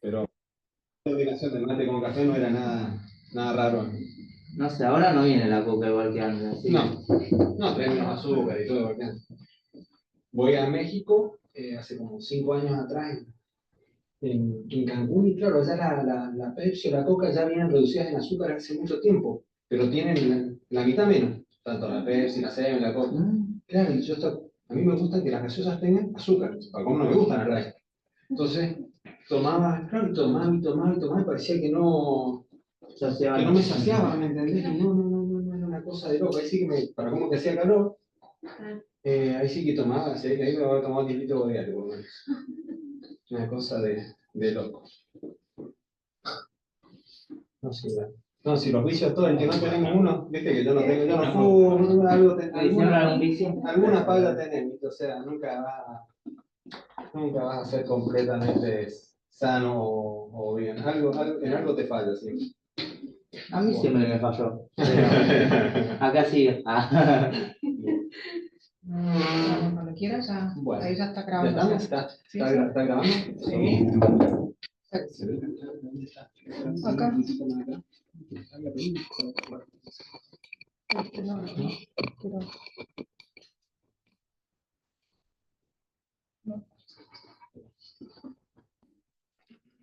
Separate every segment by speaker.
Speaker 1: Pero la combinación de mate con café no era nada raro.
Speaker 2: No sé, ahora no viene la coca igual que antes. Así
Speaker 1: No, no, trae menos azúcar y todo igual que antes. Voy a México hace como 5 años atrás, en Cancún, y claro, allá la Pepsi o la Coca ya vienen reducidas en azúcar hace mucho tiempo, pero tienen la mitad menos, tanto la Pepsi, la Seven, la Coca. Claro, y a mí me gusta que las gaseosas tengan azúcar, para como no me gustan las light. Entonces, tomaba, claro, y tomaba, y tomaba, y tomaba, y parecía que no me saciaba, ¿me entendés? Y no, era una cosa de loco. Ahí sí que para como que hacía calor, ahí sí que tomaba, sí, ahí me había tomado 10 litros diario, por lo menos. Una cosa de loco. No, sí, no, si los vicios todos, el que no tenemos uno, viste que yo no tengo, yo no fumo, alguna falla tenemos, o sea, nunca vas a ser completamente sano o bien. En algo te falla siempre.
Speaker 2: A mí siempre me falló. Acá sigue.
Speaker 3: Cuando quieras, ya.
Speaker 1: Bueno,
Speaker 3: Ahí ya está
Speaker 1: ¿ya
Speaker 3: grabando.
Speaker 1: estamos? ¿Está grabando?
Speaker 3: Sí.
Speaker 1: Sí.
Speaker 3: Acá. No, pero... No.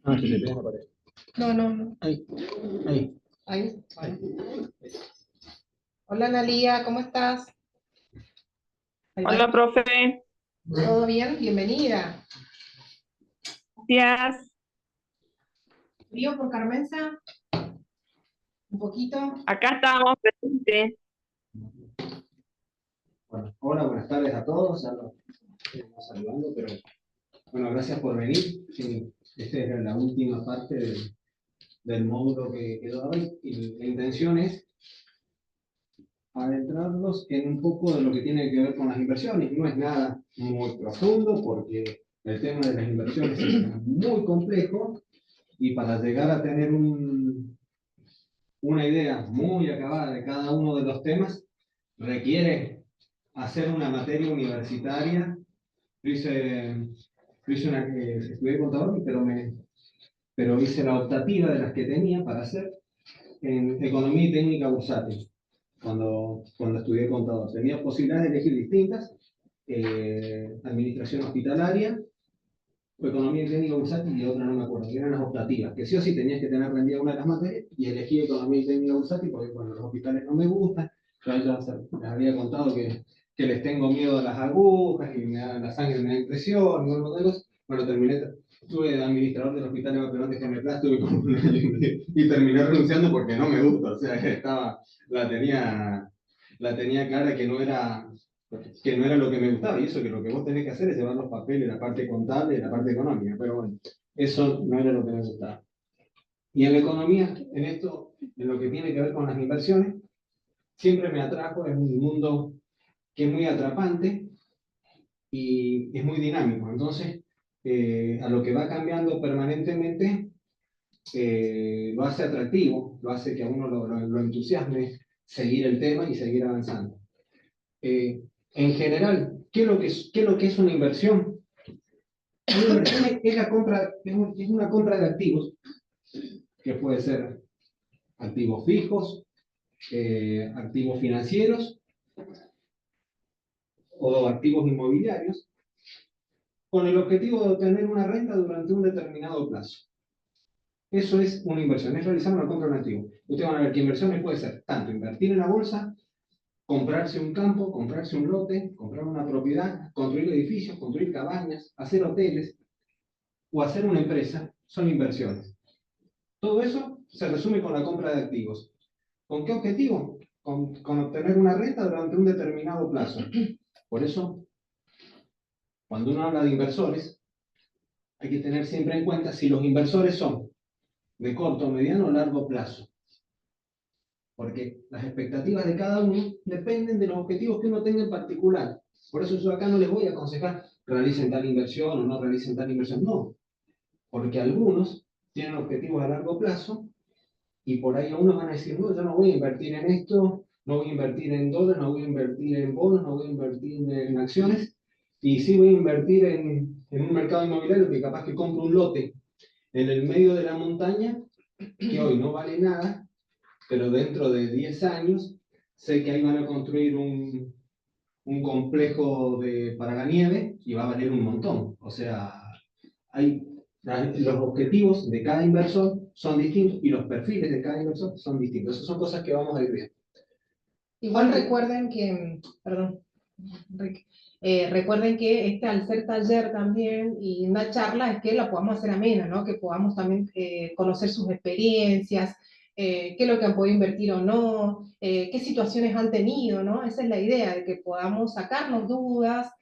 Speaker 1: Ah, que te pegas la pared.
Speaker 3: No.
Speaker 1: Ahí.
Speaker 3: Ahí. Vale. Hola, Analía, ¿cómo estás? Ahí va.
Speaker 4: Hola, profe.
Speaker 3: ¿Todo bien? Bienvenida.
Speaker 4: Gracias.
Speaker 3: ¿Frío por Carmenza? ¿Un poquito?
Speaker 4: Acá estamos presentes.
Speaker 1: Bueno, hola, buenas tardes a todos. Ya los estamos saludando, pero bueno, gracias por venir. Sí, esta es la última parte del módulo que quedó hoy. Y la intención es adentrarnos en un poco de lo que tiene que ver con las inversiones. No es nada muy profundo porque el tema de las inversiones es muy complejo y para llegar a tener una idea muy acabada de cada uno de los temas requiere hacer una materia universitaria. Estudié contador, pero hice la optativa de las que tenía para hacer en economía y técnica bursátil. Cuando estudié contador, tenía posibilidades de elegir distintas: administración hospitalaria, o economía y técnica bursátil, y otra no me acuerdo, que eran las optativas, que sí o sí tenías que tener rendida una de las materias, y elegí economía y técnica bursátil porque, bueno, los hospitales no me gustan. Yo ya les había contado que les tengo miedo a las agujas, y la sangre me da impresión, y un montón de cosas. Bueno, estuve de administrador del hospital Eva Perón de General, estuve como un año y terminé renunciando porque no me gusta, o sea, la tenía clara que no era lo que me gustaba, y eso que lo que vos tenés que hacer es llevar los papeles, la parte contable y la parte económica, pero bueno, eso no era lo que me gustaba. Y en la economía, en lo que tiene que ver con las inversiones, siempre me atrajo, es un mundo que es muy atrapante y es muy dinámico. Entonces, a lo que va cambiando permanentemente, lo hace atractivo, lo hace que a uno lo entusiasme seguir el tema y seguir avanzando. En general, ¿qué es lo que es una inversión? Una inversión es una compra de activos, que puede ser activos fijos, activos financieros o activos inmobiliarios, con el objetivo de obtener una renta durante un determinado plazo. Eso es una inversión, es realizar una compra de un activo. Ustedes van a ver que inversiones puede ser tanto invertir en la bolsa, comprarse un campo, comprarse un lote, comprar una propiedad, construir edificios, construir cabañas, hacer hoteles o hacer una empresa. Son inversiones. Todo eso se resume con la compra de activos. ¿Con qué objetivo? Con obtener una renta durante un determinado plazo. Por eso, cuando uno habla de inversores, hay que tener siempre en cuenta si los inversores son de corto, mediano o largo plazo. Porque las expectativas de cada uno dependen de los objetivos que uno tenga en particular. Por eso yo acá no les voy a aconsejar realicen tal inversión o no realicen tal inversión. No, porque algunos tienen objetivos a largo plazo y por ahí algunos van a decir, no, yo no voy a invertir en esto, no voy a invertir en dólares, no voy a invertir en bonos, no voy a invertir en acciones, y sí voy a invertir en un mercado inmobiliario que capaz que compro un lote en el medio de la montaña, que hoy no vale nada, pero dentro de 10 años sé que ahí van a construir un complejo para la nieve y va a valer un montón. O sea, los objetivos de cada inversor son distintos y los perfiles de cada inversor son distintos. Esas son cosas que vamos a ir viendo.
Speaker 3: Igual recuerden que, perdón, Rick, recuerden que al ser taller también y una charla es que la podamos hacer amena, ¿no? Que podamos también conocer sus experiencias, qué es lo que han podido invertir o no, qué situaciones han tenido, ¿no? Esa es la idea, de que podamos sacarnos dudas,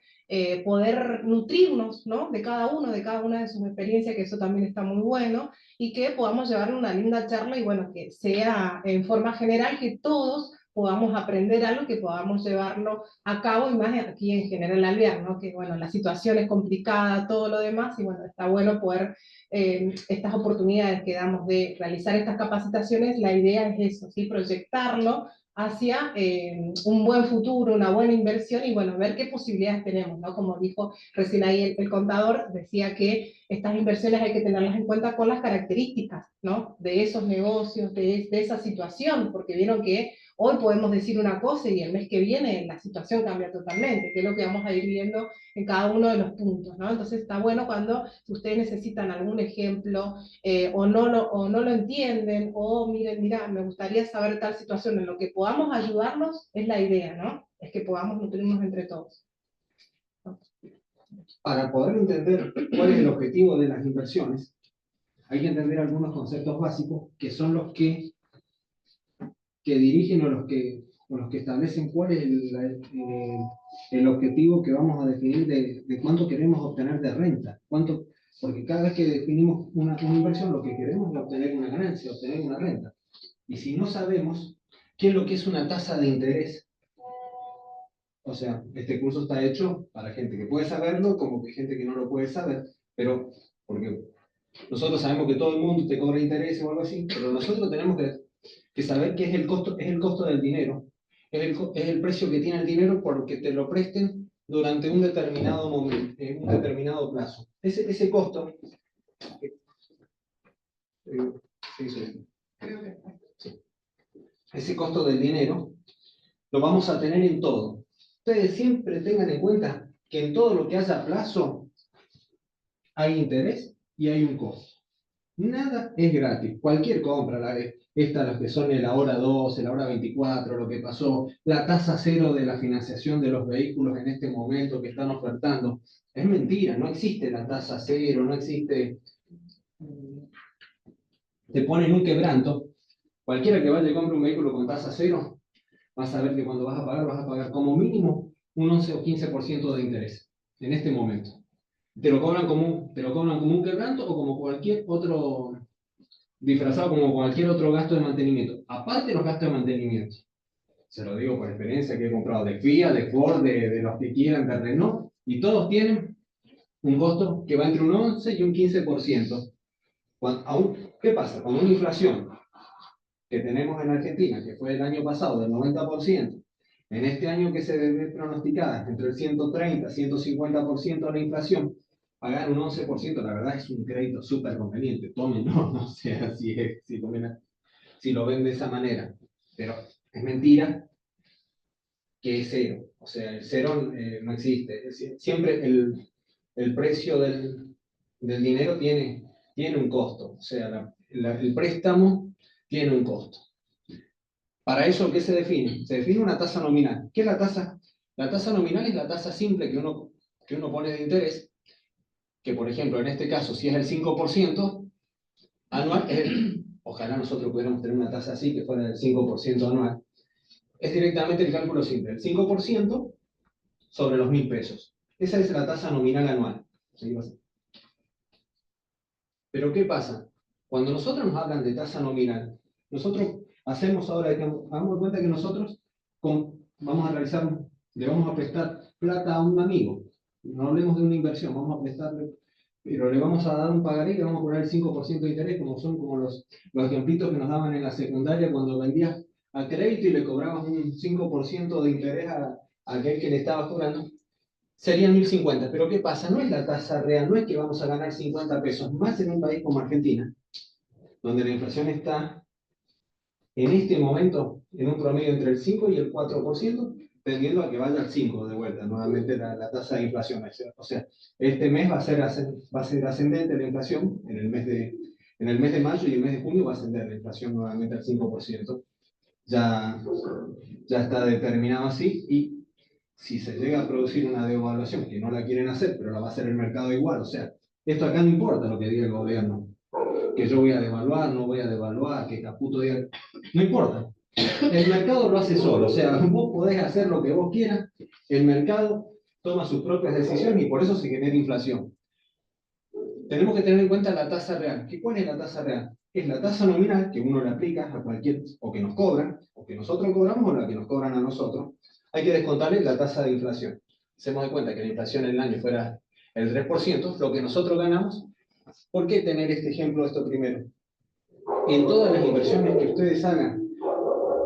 Speaker 3: poder nutrirnos, ¿no? De cada uno, de cada una de sus experiencias, que eso también está muy bueno, y que podamos llevar una linda charla y bueno, que sea en forma general que todos podamos aprender algo, que podamos llevarlo a cabo, y más aquí en General Alvear, ¿no? Que bueno, la situación es complicada, todo lo demás, y bueno, está bueno poder, estas oportunidades que damos de realizar estas capacitaciones, la idea es eso, ¿sí? Proyectarlo hacia un buen futuro, una buena inversión, y bueno, ver qué posibilidades tenemos, ¿no? Como dijo recién ahí el contador, decía que estas inversiones hay que tenerlas en cuenta con las características, ¿no? De esos negocios, de esa situación, porque vieron que hoy podemos decir una cosa y el mes que viene la situación cambia totalmente, que es lo que vamos a ir viendo en cada uno de los puntos, ¿no? Entonces está bueno cuando ustedes necesitan algún ejemplo, o no lo entienden, o miren, mira, me gustaría saber tal situación, en lo que podamos ayudarnos es la idea, ¿no? Es que podamos nutrirnos entre todos.
Speaker 1: Para poder entender cuál es el objetivo de las inversiones, hay que entender algunos conceptos básicos que son los que dirigen o los que establecen cuál es el objetivo que vamos a definir de cuánto queremos obtener de renta. Porque cada vez que definimos una inversión, lo que queremos es obtener una ganancia, obtener una renta. Y si no sabemos qué es lo que es una tasa de interés, o sea, este curso está hecho para gente que puede saberlo, como que gente que no lo puede saber, pero porque nosotros sabemos que todo el mundo te cobra interés o algo así, pero nosotros tenemos que saber qué es el costo del dinero, es el precio que tiene el dinero porque te lo presten durante un determinado momento, en un determinado plazo. Ese costo, ese costo del dinero lo vamos a tener en todo. Ustedes siempre tengan en cuenta que en todo lo que haya plazo hay interés y hay un costo. Nada es gratis. Cualquier compra, las que son la hora 12, la hora 24, lo que pasó, la tasa cero de la financiación de los vehículos en este momento que están ofertando, es mentira, no existe la tasa cero, no existe. Te ponen un quebranto. Cualquiera que vaya y compre un vehículo con tasa cero, vas a ver que cuando vas a pagar como mínimo un 11 o 15% de interés en este momento. Te lo cobran como un quebranto o como cualquier otro, disfrazado como cualquier otro gasto de mantenimiento. Aparte de los gastos de mantenimiento. Se lo digo por experiencia que he comprado de Fiat, de Ford, de los que quieran, de Renault, y todos tienen un costo que va entre un 11 y un 15%. ¿Qué pasa? Con una inflación que tenemos en Argentina, que fue el año pasado del 90%, en este año que se debe pronosticar entre el 130 y 150% de la inflación, pagar un 11%, la verdad es un crédito súper conveniente. Tómenlo, no sé si lo ven de esa manera. Pero es mentira que es cero. O sea, el cero no existe. Siempre el precio del dinero tiene un costo. O sea, el préstamo tiene un costo. Para eso, ¿qué se define? Se define una tasa nominal. ¿Qué es la tasa? La tasa nominal es la tasa simple que uno pone de interés, que por ejemplo, en este caso, si es el 5% anual, ojalá nosotros pudiéramos tener una tasa así, que fuera del 5% anual, es directamente el cálculo simple, el 5% sobre los 1.000 pesos. Esa es la tasa nominal anual. Pero ¿qué pasa? Cuando nosotros nos hablan de tasa nominal, nosotros hacemos ahora, hagamos cuenta que nosotros le vamos a prestar plata a un amigo. No hablemos de una inversión, vamos a prestarle, pero le vamos a dar un pagaré y le vamos a cobrar el 5% de interés, como los ejemplitos que nos daban en la secundaria cuando vendías a crédito y le cobrabas un 5% de interés a aquel que le estaba cobrando. serían 1050. Pero ¿qué pasa? No es la tasa real, no es que vamos a ganar 50 pesos, más en un país como Argentina, donde la inflación está en este momento en un promedio entre el 5 y el 4%, tendiendo a que vaya al 5 de vuelta, nuevamente la tasa de inflación. O sea, este mes va a ser ascendente la inflación, en el mes de mayo y el mes de junio va a ascender la inflación nuevamente al 5%. Ya está determinado así, y si se llega a producir una devaluación, que no la quieren hacer, pero la va a hacer el mercado igual, o sea, esto acá no importa lo que diga el gobierno, que yo voy a devaluar, no voy a devaluar, que Caputo diga, no importa. El mercado lo hace solo, o sea, vos podés hacer lo que vos quieras, el mercado toma sus propias decisiones y por eso se genera inflación. Tenemos que tener en cuenta la tasa real. ¿Cuál es la tasa real? Es la tasa nominal que uno le aplica a cualquier, o que nos cobran, o que nosotros cobramos, o la que nos cobran a nosotros. Hay que descontarle la tasa de inflación. Hacemos de cuenta que la inflación en el año fuera el 3%, lo que nosotros ganamos. ¿Por qué tener este ejemplo, esto primero? En todas las inversiones que ustedes hagan,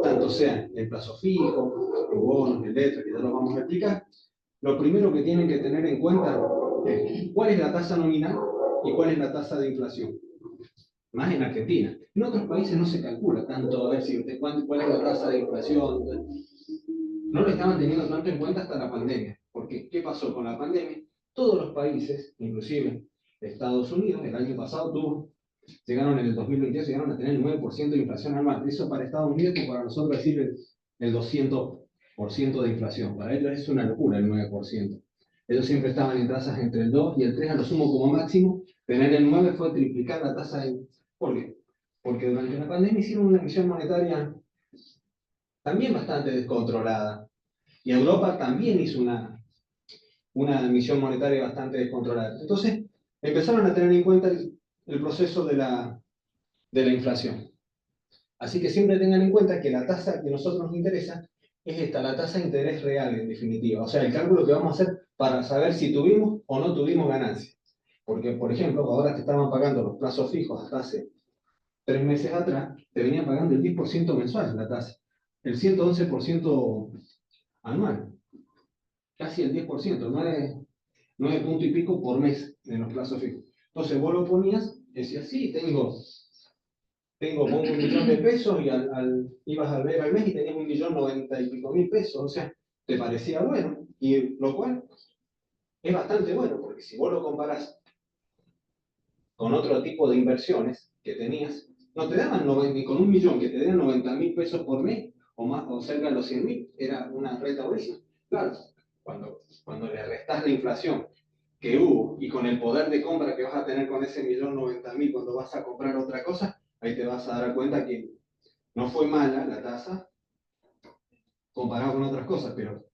Speaker 1: tanto sea en plazo fijo, en bonos, en letras, que ya lo vamos a explicar, lo primero que tienen que tener en cuenta es cuál es la tasa nominal y cuál es la tasa de inflación. Más en Argentina. En otros países no se calcula tanto, a ver si cuál es la tasa de inflación. No lo estaban teniendo tanto en cuenta hasta la pandemia. Porque, ¿qué pasó con la pandemia? Todos los países, inclusive Estados Unidos, el año pasado llegaron en el 2022, llegaron a tener el 9% de inflación anual. Eso para Estados Unidos, como para nosotros decir el 200% de inflación. Para ellos es una locura el 9%. Ellos siempre estaban en tasas entre el 2 y el 3 a lo sumo como máximo. Tener el 9 fue triplicar la tasa de... ¿Por qué? Porque durante la pandemia hicieron una emisión monetaria también bastante descontrolada. Y Europa también hizo una emisión monetaria bastante descontrolada. Entonces, empezaron a tener en cuenta el proceso de la inflación. Así que siempre tengan en cuenta que la tasa que a nosotros nos interesa es esta, la tasa de interés real, en definitiva. O sea, el cálculo que vamos a hacer para saber si tuvimos o no tuvimos ganancia. Porque, por ejemplo, ahora te estaban pagando los plazos fijos hasta hace 3 meses atrás, te venían pagando el 10% mensual la tasa, el 111% anual, casi el 10%, 9 puntos y pico por mes en los plazos fijos. Entonces vos lo ponías, decías, sí, pongo 1.000.000 de pesos y ibas a ver al mes y tenías 1.090.000 y pico mil pesos, o sea, te parecía bueno, y lo cual es bastante bueno, porque si vos lo comparás con otro tipo de inversiones que tenías, no te daban ni con 1.000.000, que te dieran 90.000 pesos por mes, o más, o cerca de los 100.000, era una renta buenísima. Claro, cuando le restás la inflación que hubo, y con el poder de compra que vas a tener con ese 1.090.000 cuando vas a comprar otra cosa, ahí te vas a dar cuenta que no fue mala la tasa comparado con otras cosas, pero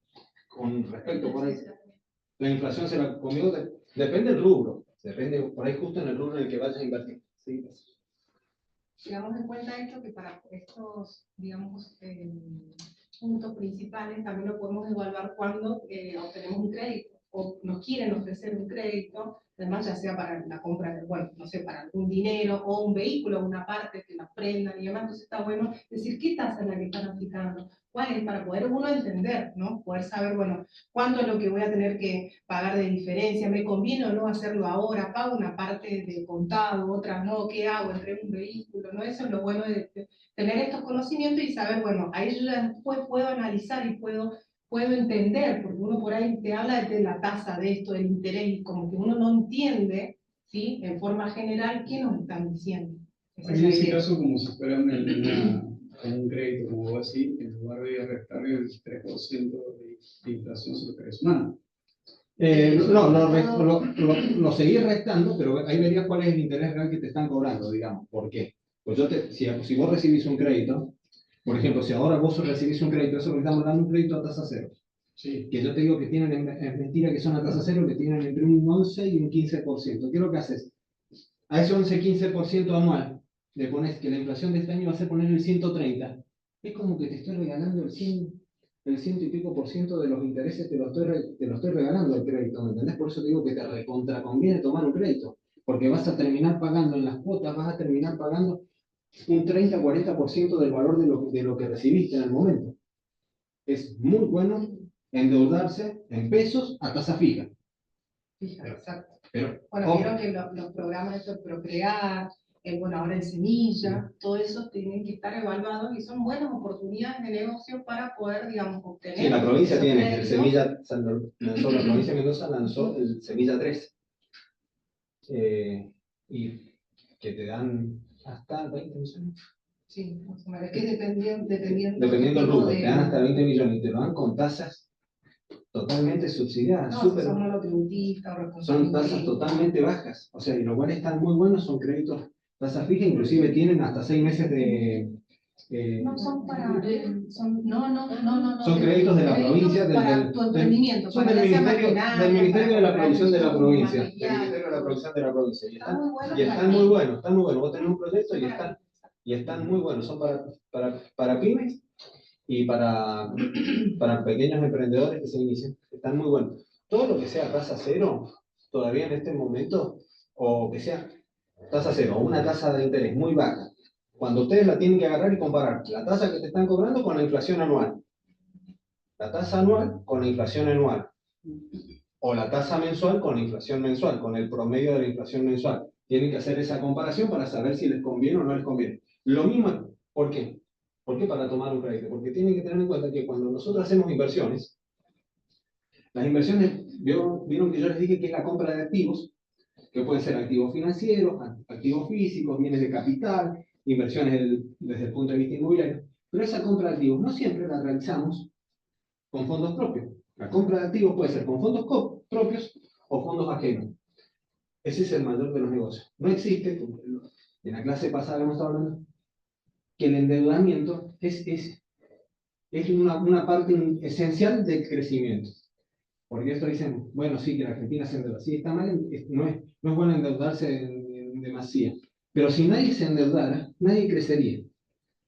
Speaker 1: con respecto por ahí, la inflación se la comió, depende del rubro, depende por ahí justo en el rubro en el que vayas a invertir. ¿Sí?
Speaker 3: Tengamos en cuenta esto, que para estos, digamos, puntos principales también lo podemos evaluar cuando obtenemos un crédito o nos quieren ofrecer un crédito, además ya sea para la compra de, bueno, no sé, para algún dinero o un vehículo, una parte que nos prendan y demás. Entonces está bueno decir qué tasa es la que están aplicando, cuál es, para poder uno entender, ¿no? Poder saber, bueno, cuánto es lo que voy a tener que pagar de diferencia, me conviene o no hacerlo ahora, pago una parte de contado, otra no, ¿qué hago? Entrego un vehículo, ¿no? Eso es lo bueno de tener estos conocimientos y saber, bueno, ahí yo ya después puedo analizar y puedo entender, porque uno por ahí te habla de la tasa de esto, del interés, y como que uno no entiende, ¿sí? En forma general, ¿qué nos están diciendo?
Speaker 5: En ese caso, como si fuera un crédito, como vos decís, en lugar de restar el 3% de inflación sobre tres semanas.
Speaker 1: Lo seguís restando, pero ahí verías cuál es el interés real que te están cobrando, digamos. ¿Por qué? Pues si vos recibís un crédito, por ejemplo, si ahora vos recibís un crédito, eso que estamos dando un crédito a tasa cero.
Speaker 5: Sí.
Speaker 1: Que yo te digo que tienen, es mentira que son a tasa cero, que tienen entre un 11 y un 15%. ¿Qué es lo que haces? A ese 11-15% anual, le pones que la inflación de este año va a ser poner el 130. Es como que te estoy regalando el 100 y pico por ciento de los intereses, te lo estoy regalando el crédito, ¿me entendés? Por eso te digo que te recontra conviene tomar un crédito, porque vas a terminar pagando en las cuotas, vas a terminar pagando un 30-40% del valor de lo que recibiste en el momento. Es muy bueno endeudarse en pesos a tasa fija.
Speaker 3: Fija, exacto.
Speaker 1: Pero,
Speaker 3: Bueno,
Speaker 1: ojo,
Speaker 3: vieron que los programas estos Procrear, bueno, ahora el Semilla, todo eso tienen que estar evaluados y son buenas oportunidades de negocio para poder, digamos, obtener.
Speaker 1: sí, la provincia
Speaker 3: esos
Speaker 1: tiene el
Speaker 3: créditos.
Speaker 1: Semilla, lanzó, la provincia de Mendoza lanzó el Semilla 3. Y que te dan hasta 20 millones.
Speaker 3: Sí, más o menos. Es que dependiendo
Speaker 1: Dependiendo del
Speaker 3: tipo
Speaker 1: rubro, te dan hasta 20 millones y te lo dan con tasas totalmente subsidiadas.
Speaker 3: No,
Speaker 1: súper-
Speaker 3: si son monotributistas o
Speaker 1: son
Speaker 3: responsables.
Speaker 1: tasas totalmente bajas. O sea, y los cuales están muy buenos, son créditos, tasas fijas, inclusive tienen hasta 6 meses de...
Speaker 3: No son para, no.
Speaker 1: son créditos de la provincia,
Speaker 3: para tu emprendimiento,
Speaker 1: son
Speaker 3: para
Speaker 1: del
Speaker 3: ya sea
Speaker 1: Ministerio,
Speaker 3: maquinaria,
Speaker 1: del Ministerio de la
Speaker 3: para
Speaker 1: Producción de la
Speaker 3: comprar
Speaker 1: provincia.
Speaker 3: insumos,
Speaker 1: Del Ministerio de la Producción de la provincia.
Speaker 3: Está muy bueno
Speaker 1: Y están
Speaker 3: para
Speaker 1: muy
Speaker 3: ti.
Speaker 1: buenos, están muy buenos. Vos tenés un proyecto y están muy buenos. Son para pymes y para pequeños emprendedores que se inician. Están muy buenos. Todo lo que sea tasa cero, todavía en este momento, o que sea tasa cero, o una tasa de interés muy baja, cuando ustedes la tienen que agarrar y comparar la tasa que te están cobrando con la inflación anual. La tasa anual con la inflación anual. O la tasa mensual con la inflación mensual, con el promedio de la inflación mensual. Tienen que hacer esa comparación para saber si les conviene o no les conviene. Lo mismo, ¿por qué? ¿Por qué para tomar un crédito? Porque tienen que tener en cuenta que cuando nosotros hacemos inversiones, las inversiones, vieron que yo les dije que es la compra de activos, que pueden ser activos financieros, activos físicos, bienes de capital, inversiones desde el punto de vista inmobiliario. Pero esa compra de activos no siempre la realizamos con fondos propios. La compra de activos puede ser con fondos propios o fondos ajenos. Ese es el mayor de los negocios. No existe, como en la clase pasada hemos estado hablando, que el endeudamiento es una parte esencial del crecimiento. Porque esto dicen, bueno, sí, que la Argentina se endeuda. Sí, está mal, no es bueno endeudarse en demasía. Pero si nadie se endeudara, nadie crecería.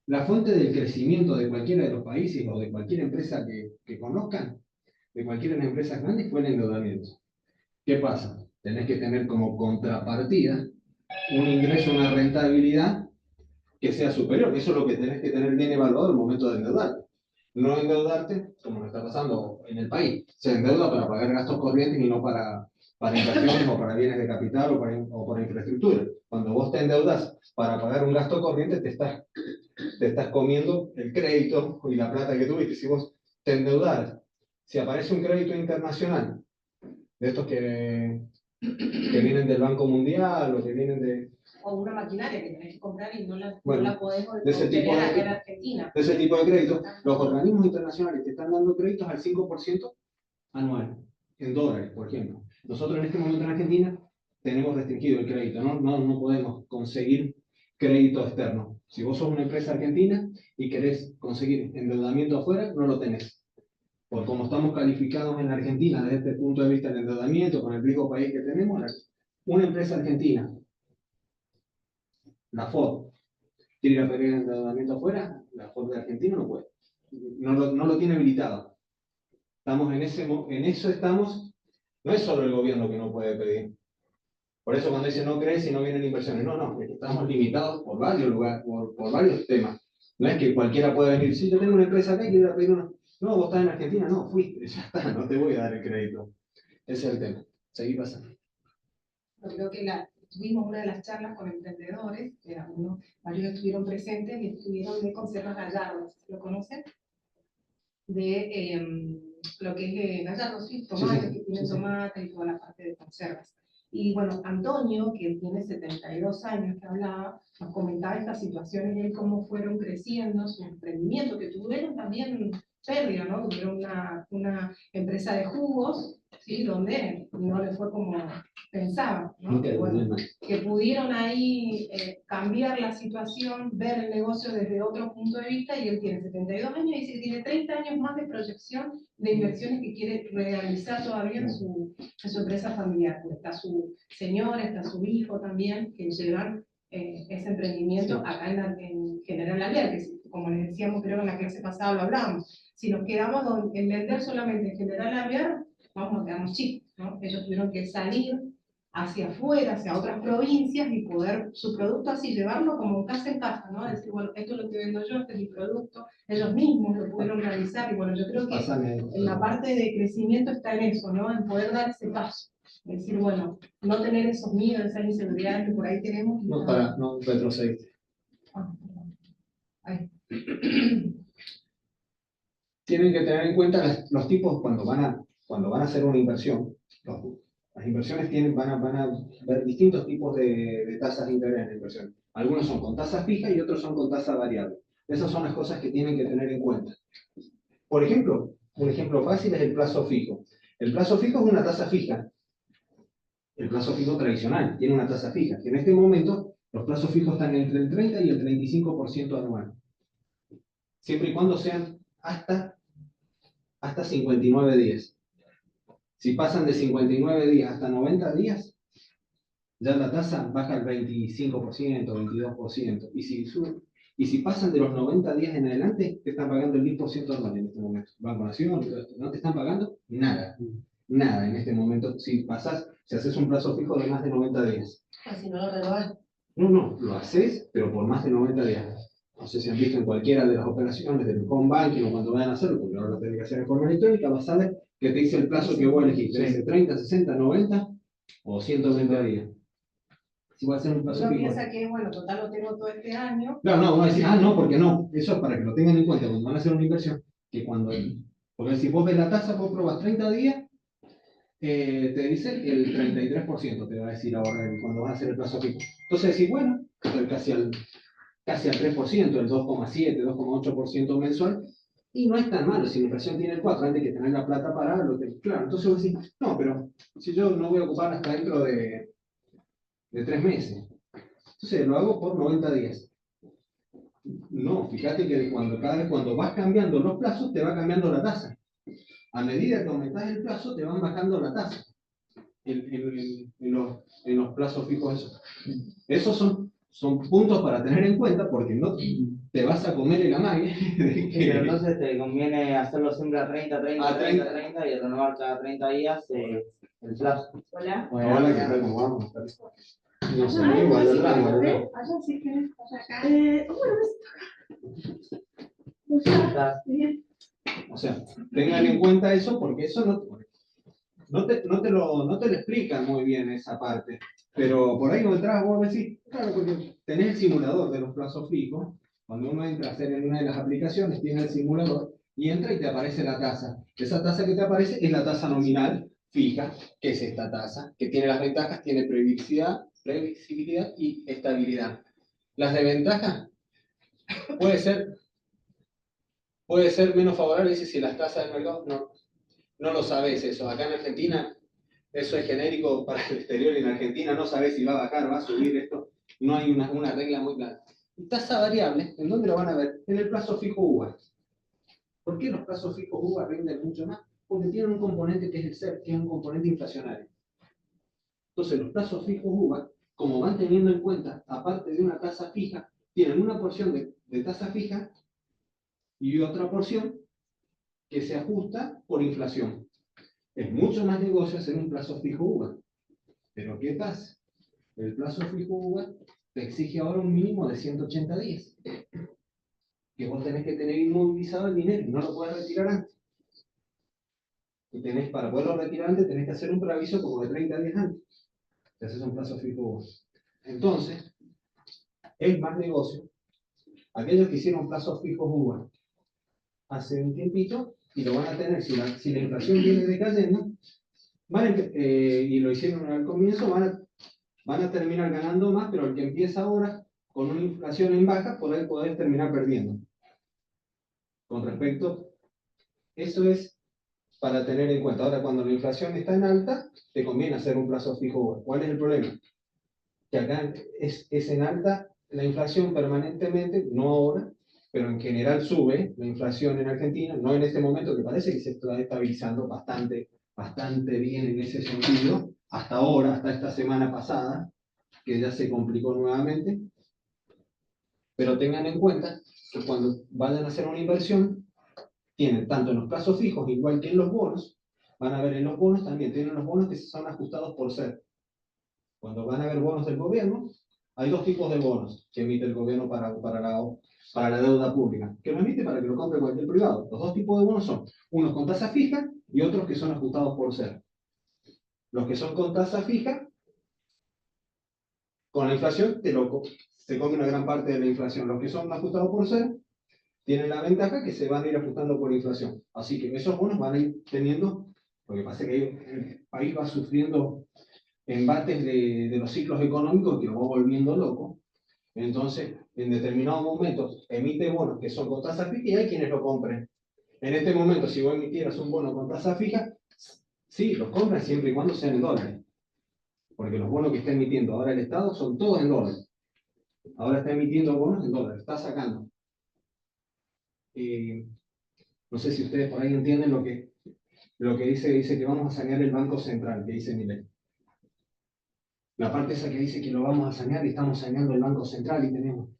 Speaker 1: La fuente del crecimiento de cualquiera de los países o de cualquier empresa que conozcan, de cualquiera de las empresas grandes, fue el endeudamiento. ¿Qué pasa? Tenés que tener como contrapartida un ingreso, una rentabilidad que sea superior. Eso es lo que tenés que tener bien evaluado al momento de endeudarte. No endeudarte, como nos está pasando en el país. Se endeuda para pagar gastos corrientes y no para inversiones o para bienes de capital o para infraestructura. Cuando vos te endeudas para pagar un gasto corriente, te estás comiendo el crédito y la plata que tuviste. Si vos te endeudaras, si aparece un crédito internacional, de estos que vienen del Banco Mundial o que vienen de...
Speaker 3: O una maquinaria que tenés que comprar y no la
Speaker 1: Bueno,
Speaker 3: podés
Speaker 1: de ese tipo
Speaker 3: obtener
Speaker 1: de-
Speaker 3: acá en Argentina.
Speaker 1: De ese tipo de créditos, los organismos internacionales te están dando créditos al 5% anual, en dólares, por ejemplo. Nosotros en este momento en Argentina tenemos restringido el crédito, no podemos conseguir crédito externo. Si vos sos una empresa argentina y querés conseguir endeudamiento afuera, no lo tenés. Por como estamos calificados en Argentina desde este punto de vista del endeudamiento, con el rico país que tenemos, una empresa argentina, la Ford, quiere ir a pedir endeudamiento afuera, la Ford de Argentina no puede. No lo tiene habilitado. Estamos en eso estamos, no es solo el gobierno que no puede pedir. Por eso cuando dice no crece y no vienen inversiones, no, es que estamos limitados por varios lugares, por varios temas. No es que cualquiera pueda venir, si yo tengo una empresa acá y quiero ir a pedir una. No, vos estás en Argentina, no, fuiste, ya está, no te voy a dar el crédito. Ese es el tema. Seguí pasando.
Speaker 3: Yo creo que tuvimos una de las charlas con emprendedores, varios estuvieron presentes y estuvieron de Conservas Gallardo, no sé si lo conocen, de lo que es Gallardo, sí, tomates, que tienen tomate y toda la parte de conservas. Y bueno, Antonio, que tiene 72 años, que hablaba, nos comentaba estas situaciones y él cómo fueron creciendo su emprendimiento, que tuvieron también férreo, ¿no? Tuvieron una empresa de jugos, ¿sí? Donde no le fue como pensaban, ¿no? Que, bueno, que pudieron ahí cambiar la situación, ver el negocio desde otro punto de vista, y él tiene 72 años y dice que tiene 30 años más de proyección de inversiones que quiere realizar todavía en su empresa familiar. Está su señora, está su hijo también, que llevan ese emprendimiento acá en General Alvear, que como les decíamos, creo que en la clase pasada lo hablamos. Si nos quedamos en vender solamente en General Alvear, vamos a quedarnos chicos, ¿no? Ellos tuvieron que salir hacia afuera, hacia otras provincias y poder su producto así llevarlo como casa en casa, ¿no? Decir, bueno, esto es lo que vendo yo, este es mi producto, ellos mismos lo pudieron realizar y bueno, yo creo que en la parte de crecimiento está en eso, ¿no? En poder dar ese paso. Es decir, bueno, no tener esos miedos, esas inseguridades que por ahí tenemos.
Speaker 1: No retrocediste.
Speaker 3: Ah, perdón. Ahí.
Speaker 1: Tienen que tener en cuenta los tipos cuando van a hacer una inversión. Las inversiones van a ver distintos tipos de tasas de interés en la inversión. Algunos son con tasa fija y otros son con tasa variable. Esas son las cosas que tienen que tener en cuenta. Por ejemplo, un ejemplo fácil es el plazo fijo. El plazo fijo es una tasa fija. El plazo fijo tradicional tiene una tasa fija, que en este momento los plazos fijos están entre el 30 y el 35% anual. Siempre y cuando sean hasta 59 días. Si pasan de 59 días hasta 90 días, ya la tasa baja al 25%, 22%. Y si pasan de los 90 días en adelante, te están pagando el 10% anual en este momento. Banco Nación, no te están pagando nada. Nada en este momento. Si haces un plazo fijo de más de 90 días.
Speaker 3: Así no lo renovás.
Speaker 1: No, lo haces, pero por más de 90 días. No sé si han visto en cualquiera de las operaciones del home banking o cuando vayan a hacerlo, porque ahora lo tienen que hacer en forma electrónica, vas a ver que te dice el plazo que vos elegís. Te dice 30, 60, 90 o 120 días. Si voy a hacer un plazo
Speaker 3: Uno
Speaker 1: fijo.
Speaker 3: piensa que, bueno, total lo tengo todo este año.
Speaker 1: No, vos decís, no, porque no. Eso es para que lo tengan en cuenta cuando van a hacer una inversión. Porque si vos ves la tasa, vos probas 30 días, te dice el 33%, te va a decir ahora cuando vas a hacer el plazo fijo. Entonces decís, bueno, casi al 3%, el 2,7, 2,8% mensual, y no es tan malo. Si la inflación tiene el 4, antes que tener la plata parada, claro, entonces vos decís, no, pero si yo no voy a ocupar hasta dentro de 3 meses, entonces lo hago por 90 días. No, fíjate que cada vez cuando vas cambiando los plazos, te va cambiando la tasa. A medida que aumentas el plazo, te van bajando la tasa en los plazos fijos. Esos son puntos para tener en cuenta porque no te vas a comer el amague.
Speaker 2: Pero entonces te conviene hacerlo siempre a 30, 30,
Speaker 1: A
Speaker 2: 30, 30 y renovar cada 30 días el plazo.
Speaker 3: Hola.
Speaker 1: Hola, ¿qué tal? ¿Cómo vamos? No sé, igual de atrás, igual de atrás.
Speaker 3: Allá sí que acá.
Speaker 1: O sea, tengan en cuenta eso porque eso no te lo explican muy bien esa parte. Pero por ahí detrás vos decís, claro, porque tenés el simulador de los plazos fijos. Cuando uno entra a hacer en una de las aplicaciones, tiene el simulador y entra y te aparece la tasa. Esa tasa que te aparece es la tasa nominal fija, que es esta tasa, que tiene las ventajas, tiene previsibilidad y estabilidad. Las desventajas puede ser menos favorable si las tasas del mercado no lo sabes eso. Acá en Argentina, eso es genérico para el exterior, y en Argentina no sabes si va a bajar, va a subir esto. No hay una regla muy clara. Y tasa variable, ¿en dónde lo van a ver? En el plazo fijo UVA. ¿Por qué los plazos fijos UVA rinden mucho más? Porque tienen un componente que es el CEP, que es un componente inflacionario. Entonces, los plazos fijos UVA, como van teniendo en cuenta, aparte de una tasa fija, tienen una porción de tasa fija y otra porción que se ajusta por inflación. Es mucho más negocio hacer un plazo fijo UVA. Pero ¿qué pasa? El plazo fijo UVA te exige ahora un mínimo de 180 días. Que vos tenés que tener inmovilizado el dinero y no lo puedes retirar antes. Y para poderlo retirar antes tenés que hacer un preaviso como de 30 días antes. Te haces un plazo fijo UVA. Entonces, es más negocio. Aquellos que hicieron plazos fijos UVA hace un tiempito y lo van a tener, si la inflación viene decayendo, y lo hicieron al comienzo, van a terminar ganando más, pero el que empieza ahora con una inflación en baja, poder terminar perdiendo. Con respecto, eso es para tener en cuenta. Ahora, cuando la inflación está en alta, te conviene hacer un plazo fijo. ¿Cuál es el problema? Que acá es en alta la inflación permanentemente, no ahora, pero en general sube la inflación en Argentina, no en este momento, que parece que se está estabilizando bastante bien en ese sentido, hasta ahora, hasta esta semana pasada, que ya se complicó nuevamente. Pero tengan en cuenta que cuando vayan a hacer una inversión, tienen tanto en los plazos fijos, igual que en los bonos, van a ver en los bonos también, tienen los bonos que son ajustados por ser. Cuando van a haber bonos del gobierno, hay dos tipos de bonos que emite el gobierno para la deuda pública, que lo emite para que lo compre cualquier privado. Los dos tipos de bonos son unos con tasa fija y otros que son ajustados por ser. Los que son con tasa fija, con la inflación, se come una gran parte de la inflación. Los que son ajustados por ser, tienen la ventaja que se van a ir ajustando por la inflación. Así que esos bonos van a ir teniendo, lo que pasa es que el país va sufriendo embates de los ciclos económicos que lo va volviendo loco. Entonces, en determinados momentos emite bonos que son con tasa fija y hay quienes lo compren. En este momento, si vos emitieras un bono con tasa fija, sí, los compran siempre y cuando sean en dólares. Porque los bonos que está emitiendo ahora el Estado son todos en dólares. Ahora está emitiendo bonos en dólares, está sacando. No sé si ustedes por ahí entienden lo que dice que vamos a sanear el Banco Central, que dice Milei. La parte esa que dice que lo vamos a sanear y estamos saneando el Banco Central y tenemos...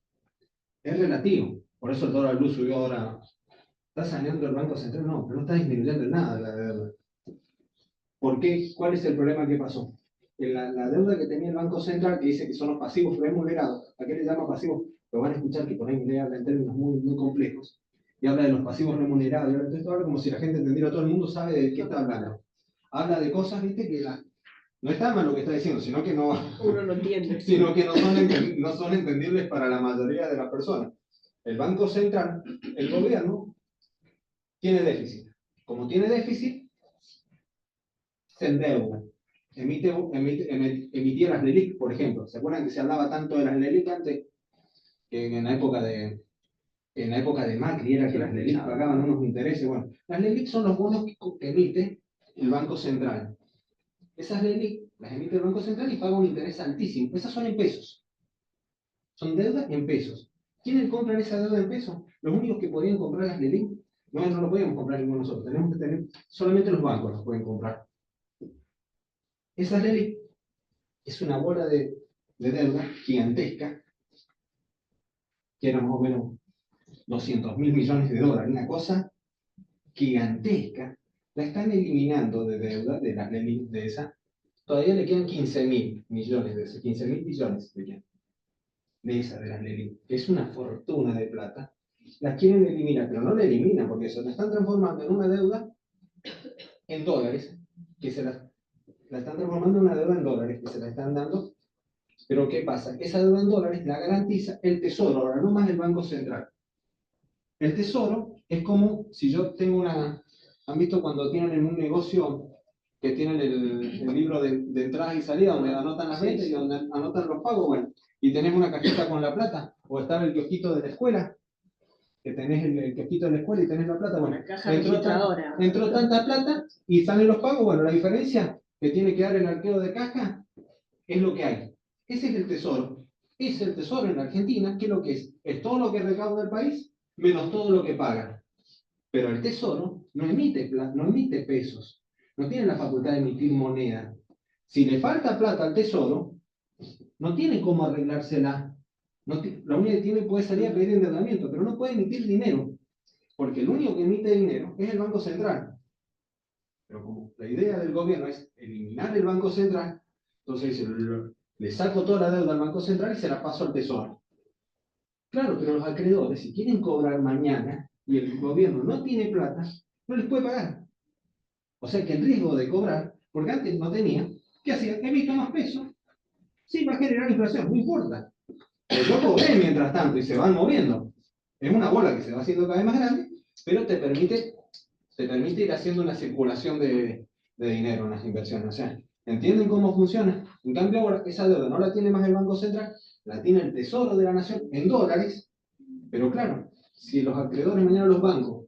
Speaker 1: Es relativo, por eso el dólar blue subió ahora. ¿Está saneando el Banco Central? No, pero no está disminuyendo en nada la deuda. ¿Por qué? ¿Cuál es el problema que pasó? La deuda que tenía el Banco Central, que dice que son los pasivos remunerados, ¿a qué le llama pasivos? Lo van a escuchar que por ahí Milei habla en términos muy, muy complejos, y habla de los pasivos remunerados, y habla de esto, habla como si la gente entendiera, todo el mundo sabe de qué está hablando. Habla de cosas, viste, que no está mal lo que está diciendo, sino que no,
Speaker 6: Uno lo entiende.
Speaker 1: sino que no son entendibles para la mayoría de las personas. El Banco Central, el gobierno, tiene déficit. Como tiene déficit, se endeuda. Emitía las LELIQ, por ejemplo. ¿Se acuerdan que se hablaba tanto de las LELIQ antes? Que en la época de Macri era que las LELIQ pagaban unos intereses. Bueno, las LELIQ son los bonos que emite el Banco Central. Esas LELIQ las emite el Banco Central y paga un interés altísimo. Esas son en pesos. Son deudas en pesos. ¿Quiénes compran esa deuda en pesos? Los únicos que podían comprar las LELIQ. No lo podíamos comprar ninguno nosotros. Tenemos que tener, solamente los bancos los pueden comprar. Esa LELIQ es una bola de deuda gigantesca, que era más o menos 200.000 millones de dólares, una cosa gigantesca. La están eliminando de deuda de las LELIQ de esa. Todavía le quedan 15.000 millones de esos, 15.000 billones le quedan de esa, de las LELIQ, que es una fortuna de plata. Las quieren eliminar, pero no la eliminan porque se la están transformando en una deuda en dólares, que se la están transformando en una deuda en dólares, que se la están dando. Pero ¿qué pasa? Esa deuda en dólares la garantiza el Tesoro, ahora no más el Banco Central. El Tesoro es como si yo tengo una... ¿Han visto cuando tienen en un negocio que tienen el libro de entradas y salidas donde anotan las ventas y donde anotan los pagos? Bueno, y tenés una cajita con la plata, o está el kiosquito de la escuela, que tenés el kiosquito de la escuela y tenés la plata. Bueno,
Speaker 6: Una caja registradora.
Speaker 1: entró tanta plata y salen los pagos. Bueno, la diferencia que tiene que dar el arquero de caja es lo que hay. Ese es el tesoro. Es el tesoro en Argentina, ¿qué es lo que es? Es todo lo que recauda el país menos todo lo que paga. Pero el tesoro no emite pesos, no tiene la facultad de emitir moneda. Si le falta plata al tesoro, no tiene cómo arreglársela. La única que tiene puede salir a pedir endeudamiento, pero no puede emitir dinero, porque el único que emite dinero es el Banco Central. Pero como la idea del gobierno es eliminar el Banco Central, entonces dice, le saco toda la deuda al Banco Central y se la paso al tesoro. Claro, pero los acreedores, si quieren cobrar mañana y el gobierno no tiene plata, no les puede pagar. O sea que el riesgo de cobrar, porque antes no tenía, ¿qué hacía? Emito más pesos. Sí, va a generar inflación, no importa. Pero yo cobré mientras tanto y se van moviendo. Es una bola que se va haciendo cada vez más grande, pero te permite ir haciendo una circulación de dinero en las inversiones. O sea, ¿entienden cómo funciona? En cambio ahora esa deuda no la tiene más el Banco Central, la tiene el Tesoro de la Nación en dólares, pero claro, si los acreedores mañana los bancos,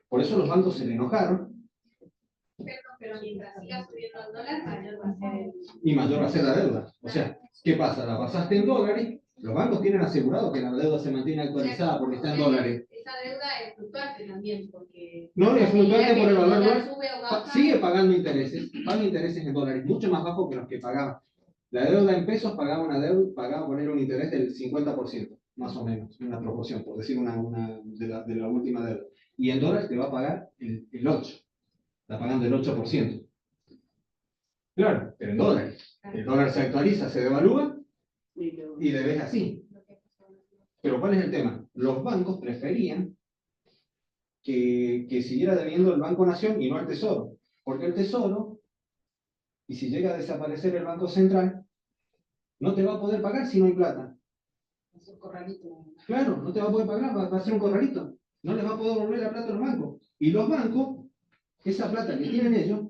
Speaker 1: por eso los bancos se le enojaron.
Speaker 7: Pero mientras siga subiendo el dólar, mayor va a ser
Speaker 1: Y mayor va a ser la deuda. O sea, ¿qué pasa? La pasaste en dólares, los bancos tienen asegurado que la deuda se mantiene actualizada porque está en dólares.
Speaker 7: Esa deuda es fluctuante también, porque...
Speaker 1: No es fluctuante por el valor
Speaker 7: dólar
Speaker 1: dólar.
Speaker 7: sube o baja.
Speaker 1: Sigue pagando intereses, paga intereses en dólares, mucho más bajo que los que pagaba. La deuda en pesos pagaba poner un interés del 50%, más o menos, una proporción, por decir una de la última deuda. Y en dólares te va a pagar el 8%, está pagando el 8%. Claro, pero en dólares. El dólar se actualiza, se devalúa
Speaker 6: Y lo-
Speaker 1: y debes así. Pero ¿cuál es el tema? Los bancos preferían que siguiera debiendo el Banco Nación y no el Tesoro. Porque el Tesoro, y si llega a desaparecer el Banco Central, no te va a poder pagar si no hay plata.
Speaker 3: Es un corralito.
Speaker 1: Claro, no te va a poder pagar, va a ser un corralito. No les va a poder volver la plata a los bancos. Y los bancos, esa plata que tienen ellos,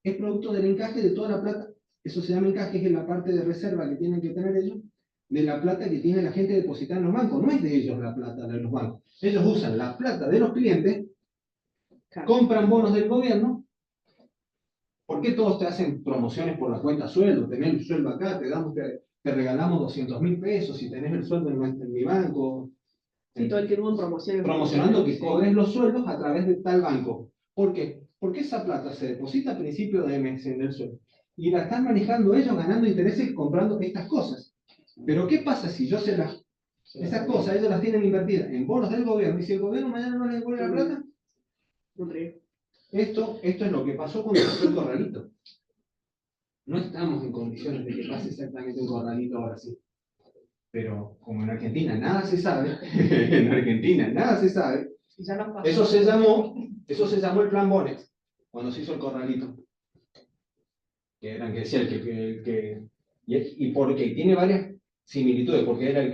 Speaker 1: es producto del encaje de toda la plata. Eso se llama encaje, que es la parte de reserva que tienen que tener ellos, de la plata que tiene la gente depositada en los bancos. No es de ellos la plata de los bancos. Ellos usan la plata de los clientes, compran bonos del gobierno. ¿Por qué todos te hacen promociones por la cuenta sueldo? Tenés el sueldo acá, te regalamos 200.000 pesos si tenés el sueldo en mi banco.
Speaker 6: Sí, todo el tiempo en promociones.
Speaker 1: Promocionando que
Speaker 6: Sí.
Speaker 1: cobres los sueldos a través de tal banco. ¿Por qué? Porque esa plata se deposita a principio de mes en el sueldo. Y la están manejando ellos ganando intereses comprando estas cosas. Pero ¿qué pasa si yo esas cosas ellos las tienen invertidas en bonos del gobierno y si el gobierno mañana no les devuelve la plata?
Speaker 6: Un riesgo.
Speaker 1: Esto es lo que pasó cuando pasó el corralito. No estamos en condiciones de que pase exactamente un corralito ahora sí. Pero como en Argentina nada se sabe, en Argentina nada se sabe,
Speaker 3: Ya nos pasó.
Speaker 1: eso se llamó el plan Bonex, cuando se hizo el corralito. Que eran que decía y porque tiene varias similitudes, porque era el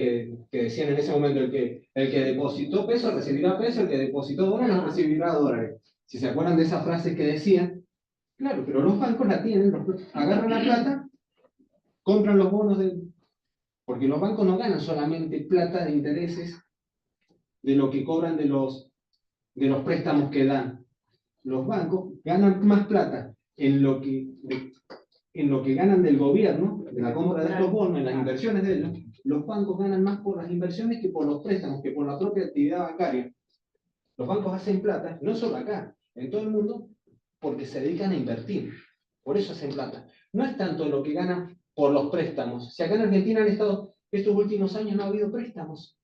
Speaker 1: que decían en ese momento, el que depositó pesos recibirá pesos, el que depositó dólares recibirá dólares. Si se acuerdan de esas frases que decían, claro, pero los bancos la tienen, agarran la plata, compran los bonos porque los bancos no ganan solamente plata de intereses de lo que cobran de los préstamos que dan. Los bancos ganan más plata en lo que ganan del gobierno, de la compra de estos bonos, en las inversiones de ellos. Los bancos ganan más por las inversiones que por los préstamos, que por la propia actividad bancaria. Los bancos hacen plata, no solo acá, en todo el mundo, porque se dedican a invertir. Por eso hacen plata. No es tanto lo que ganan por los préstamos. Si acá en Argentina han estado, estos últimos años no ha habido préstamos.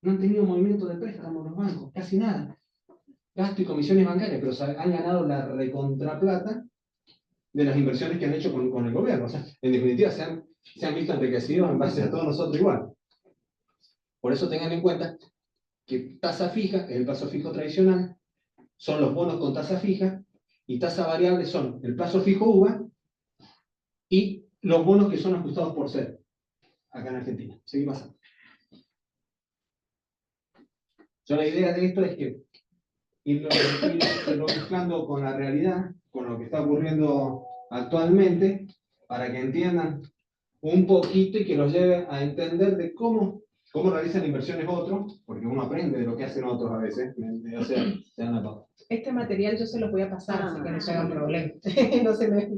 Speaker 1: No han tenido movimiento de préstamos los bancos, casi nada. Gasto y comisiones bancarias, pero han ganado la recontraplata de las inversiones que han hecho con el gobierno. O sea, en definitiva, se han visto enriquecidos en base a todos nosotros igual. Por eso tengan en cuenta que tasa fija, que es el plazo fijo tradicional, son los bonos con tasa fija, y tasa variable son el plazo fijo UVA y los bonos que son ajustados por ser, acá en Argentina. Seguí pasando. La idea de esto es que irlo mezclando con la realidad, con lo que está ocurriendo actualmente, para que entiendan un poquito y que los lleve a entender de cómo realizan inversiones otros, porque uno aprende de lo que hacen otros a veces. O sea, te dan la pauta.
Speaker 3: Este material yo se los voy a pasar, así que no se hagan problema. No se me
Speaker 1: La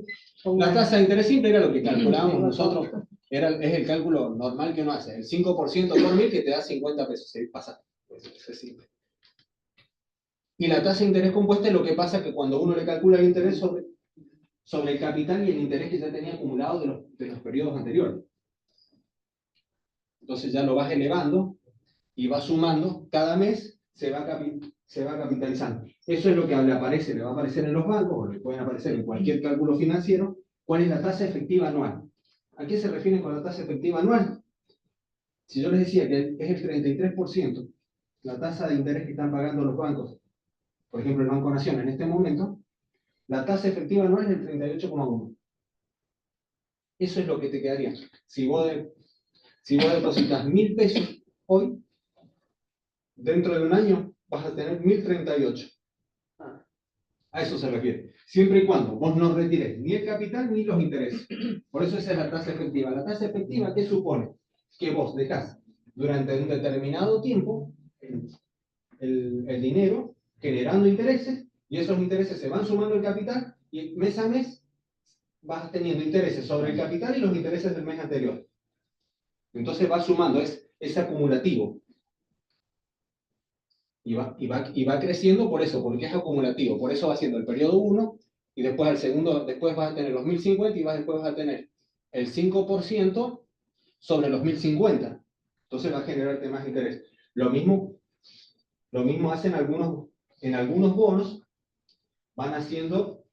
Speaker 3: pongan-
Speaker 1: tasa de interés simple era lo que calculábamos nosotros, es el cálculo normal que uno hace, el 5% por 1000 que te da 50 pesos, ¿sí? Pasa, eso es simple. Y la tasa de interés compuesta es lo que pasa que cuando uno le calcula el interés sobre el capital y el interés que ya tenía acumulado de los periodos anteriores. Entonces ya lo vas elevando y vas sumando, cada mes se va capitalizando. Eso es lo que le va a aparecer en los bancos, o le pueden aparecer en cualquier cálculo financiero, cuál es la tasa efectiva anual. ¿A qué se refieren con la tasa efectiva anual? Si yo les decía que es el 33%, la tasa de interés que están pagando los bancos, por ejemplo el Banco Nación en este momento, la tasa efectiva anual es del 38,1. Eso es lo que te quedaría. Si vos depositas 1.000 pesos hoy, dentro de un año vas a tener 1.038. A eso se refiere. Siempre y cuando vos no retires ni el capital ni los intereses. Por eso esa es la tasa efectiva. La tasa efectiva, ¿qué supone? Que vos dejás durante un determinado tiempo el dinero generando intereses, y esos intereses se van sumando al capital, y mes a mes vas teniendo intereses sobre el capital y los intereses del mes anterior. Entonces va sumando, es acumulativo. Y va creciendo por eso, porque es acumulativo. Por eso va siendo el periodo 1, y después el segundo, después vas a tener los 1050 y después vas a tener el 5% sobre los 1050. Entonces va a generarte más interés. Lo mismo hacen en algunos bonos, van haciendo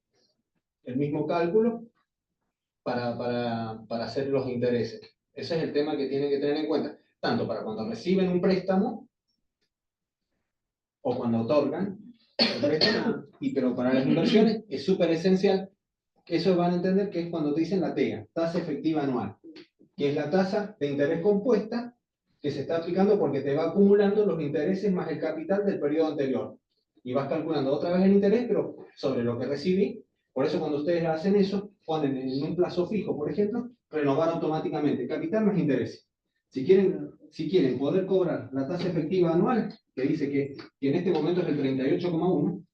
Speaker 1: el mismo cálculo para hacer los intereses. Ese es el tema que tienen que tener en cuenta, tanto para cuando reciben un préstamo o cuando otorgan el préstamo, pero para las inversiones es súper esencial. Eso van a entender que es cuando te dicen la TEA, tasa efectiva anual, que es la tasa de interés compuesta que se está aplicando porque te va acumulando los intereses más el capital del periodo anterior. Y vas calculando otra vez el interés, pero sobre lo que recibí. Por eso cuando ustedes hacen eso, ponen en un plazo fijo, por ejemplo, renovar automáticamente capital más intereses. Si quieren poder cobrar la tasa efectiva anual, que dice que en este momento es el 38,1,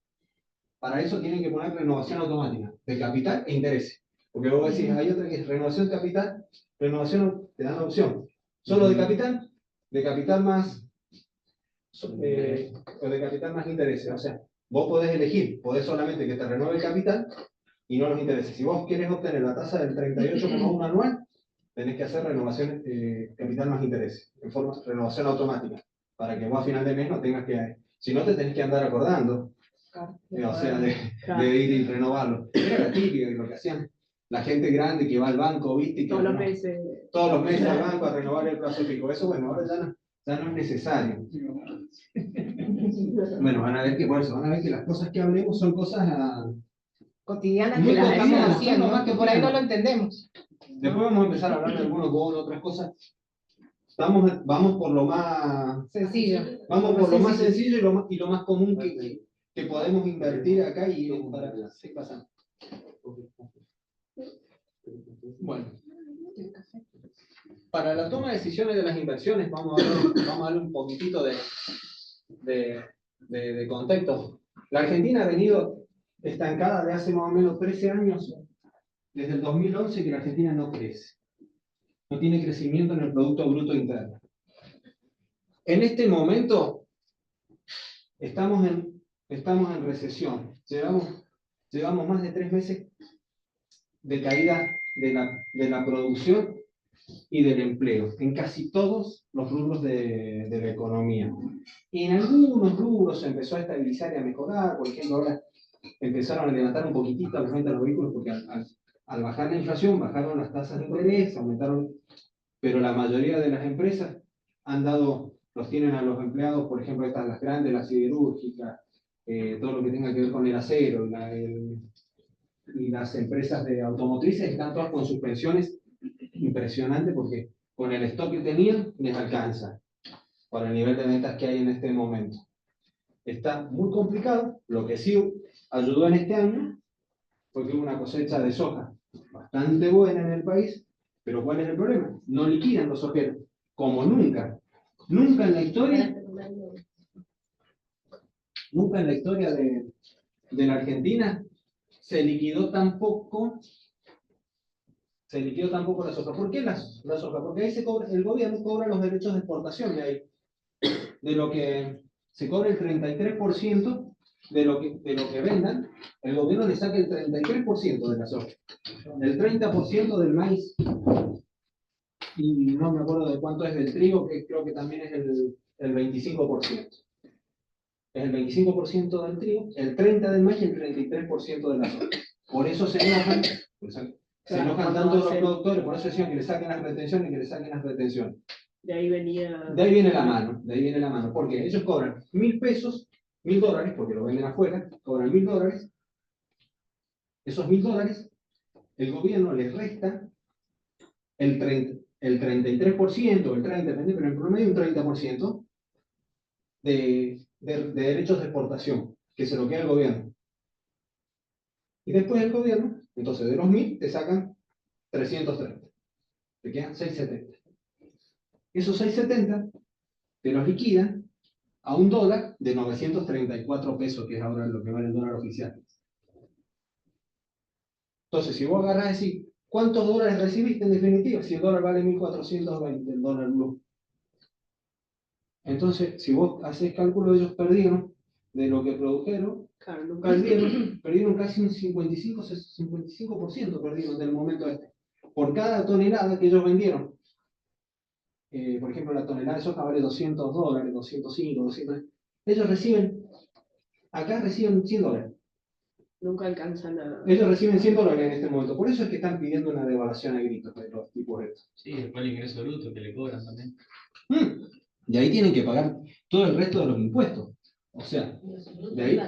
Speaker 1: para eso tienen que poner renovación automática de capital e intereses. Porque vos decís, hay otra que es renovación de capital, renovación, te dan la opción. Solo de capital más, o de capital más intereses. O sea, vos podés elegir, podés solamente que te renueve el capital y no los intereses. Si vos querés obtener la tasa del 38,1 anual, tenés que hacer renovación capital más intereses, en forma renovación automática, para que vos a final de mes no tengas que, si no te tenés que andar acordando. O sea, de ir y renovarlo. Era la típica de lo que hacían la gente grande que va al banco, ¿viste? Y que
Speaker 6: Todos los meses.
Speaker 1: todos los meses al banco a renovar el plazo fijo. Eso, bueno, ahora ya no es necesario. Bueno, van a ver que por eso, van a ver que las cosas que hablemos son cosas
Speaker 3: Cotidianas
Speaker 1: muy
Speaker 3: que las estamos
Speaker 1: cotidianas,
Speaker 3: haciendo,
Speaker 1: son lo más
Speaker 3: que por ahí no lo
Speaker 1: cotidiano.
Speaker 3: entendemos.
Speaker 1: Después vamos a empezar a hablar de algunos bonos, otras cosas. Vamos por lo más
Speaker 3: Sencillo.
Speaker 1: Vamos por lo más sencillo y lo más común que podemos invertir acá y para sí, pasa. Bueno, para la toma de decisiones de las inversiones vamos a darle un poquitito de contexto. La Argentina ha venido estancada de hace más o menos 13 años, desde el 2011 que la Argentina no crece. No tiene crecimiento en el Producto Bruto Interno. En este momento estamos en recesión. Llevamos más de 3 meses de caída de la producción y del empleo en casi todos los rubros de la economía. Y en algunos rubros se empezó a estabilizar y a mejorar. Por ejemplo, ahora empezaron a levantar un poquitito las ventas de los vehículos porque al bajar la inflación, bajaron las tasas de interés, aumentaron, pero la mayoría de las empresas los tienen a los empleados, por ejemplo, estas las grandes, las siderúrgicas, todo lo que tenga que ver con el acero, y las empresas de automotrices están todas con suspensiones impresionantes porque con el stock que tenían les alcanza para el nivel de ventas que hay en este momento. Está muy complicado. Lo que sí ayudó en este año fue que hubo una cosecha de soja bastante buena en el país, pero ¿cuál es el problema? No liquidan los sojeros, como nunca. Nunca en la historia de la Argentina se liquidó tan poco la soja. ¿Por qué la soja? Porque ahí el gobierno cobra los derechos de exportación de ahí. De lo que se cobra el 33% de lo que vendan, el gobierno le saca el 33% de la soja. El 30% del maíz, y no me acuerdo de cuánto es del trigo, que creo que también es el 25%. Es el 25% del trigo, el 30% del maíz y el 33% de la soja. Por eso se enojan, tanto los productores, por eso decían que le saquen las retenciones y que le saquen las retenciones.
Speaker 6: De ahí venía.
Speaker 1: De ahí viene la mano, porque ellos cobran 1.000 pesos, $1.000, porque lo venden afuera, cobran $1.000. Esos $1.000, el gobierno les resta el 33%, el 30%, depende, pero en promedio un 30% de derechos de exportación, que se lo queda el gobierno. Y después el gobierno, entonces de los 1.000 te sacan 330, te quedan 670. Esos 670 te los liquidan a un dólar de 934 pesos, que es ahora lo que vale el dólar oficial. Entonces, si vos agarrás y decís, ¿cuántos dólares recibiste en definitiva? Si el dólar vale 1.420, el dólar blue. Entonces, si vos haces cálculo, ellos perdieron de lo que produjeron, perdieron casi un 55% perdieron del momento este. Por cada tonelada que ellos vendieron. Por ejemplo, la tonelada de soja vale $200, 205, 200. Ellos acá reciben $100.
Speaker 6: Nunca alcanzan a...
Speaker 1: Ellos reciben $100 en este momento, por eso es que están pidiendo una devaluación a gritos de los tipos estos.
Speaker 8: Sí, después el ingreso bruto que le cobran también.
Speaker 1: Y ahí tienen que pagar todo el resto de los impuestos. O sea, de ahí.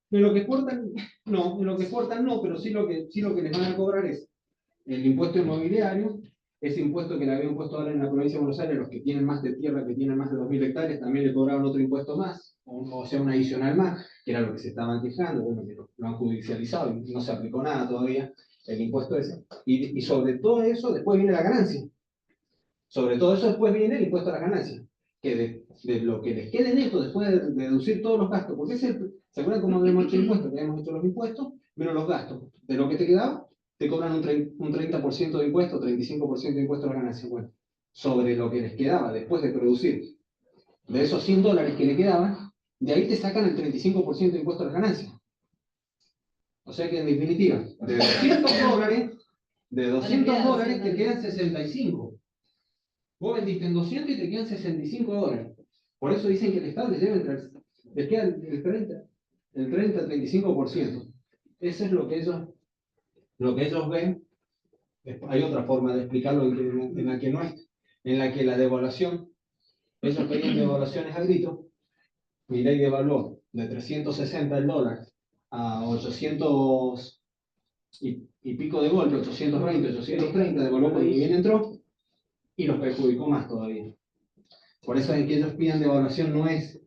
Speaker 1: De lo que exportan, no, pero sí lo que les van a cobrar es el impuesto inmobiliario, ese impuesto que le habían puesto ahora en la provincia de Buenos Aires, los que tienen más de tierra, que tienen más de 2.000 hectáreas, también le cobraban otro impuesto más, o sea, un adicional más, que era lo que se estaban quejando, bueno, que lo han judicializado y no se aplicó nada todavía, el impuesto ese. Y sobre todo eso, después viene la ganancia. Sobre todo eso, después viene el impuesto a la ganancia. Que de lo que les quede neto, después de deducir todos los gastos, porque ¿se acuerdan cómo habíamos hecho el impuesto? Que habíamos hecho los impuestos, menos los gastos. De lo que te quedaba, te cobran un 30% de impuesto, 35% de impuesto a la ganancia. Bueno, sobre lo que les quedaba después de producir, de esos $100 que le quedaban, de ahí te sacan el 35% de impuesto a la ganancia. O sea que en definitiva, de $200 te quedan 65. Vos vendiste en 200 y te quedan $65. Por eso dicen que el Estado les queda el 30-35%. Eso es lo que ellos ven. Hay otra forma de explicarlo en la que no es, en la que la devaluación, ellos pedían devaluaciones a grito, mi ley devaluó de 360 el dólar a 800 y pico de golpe, 820, 830, devaluó cuando ni bien entró, y los perjudicó más todavía. Por eso es que ellos piden devaluación, no es,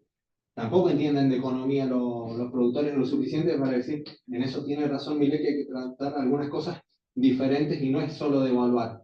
Speaker 1: tampoco entienden de economía los productores lo suficiente para decir, en eso tiene razón Milei, que hay que tratar algunas cosas diferentes y no es solo devaluar.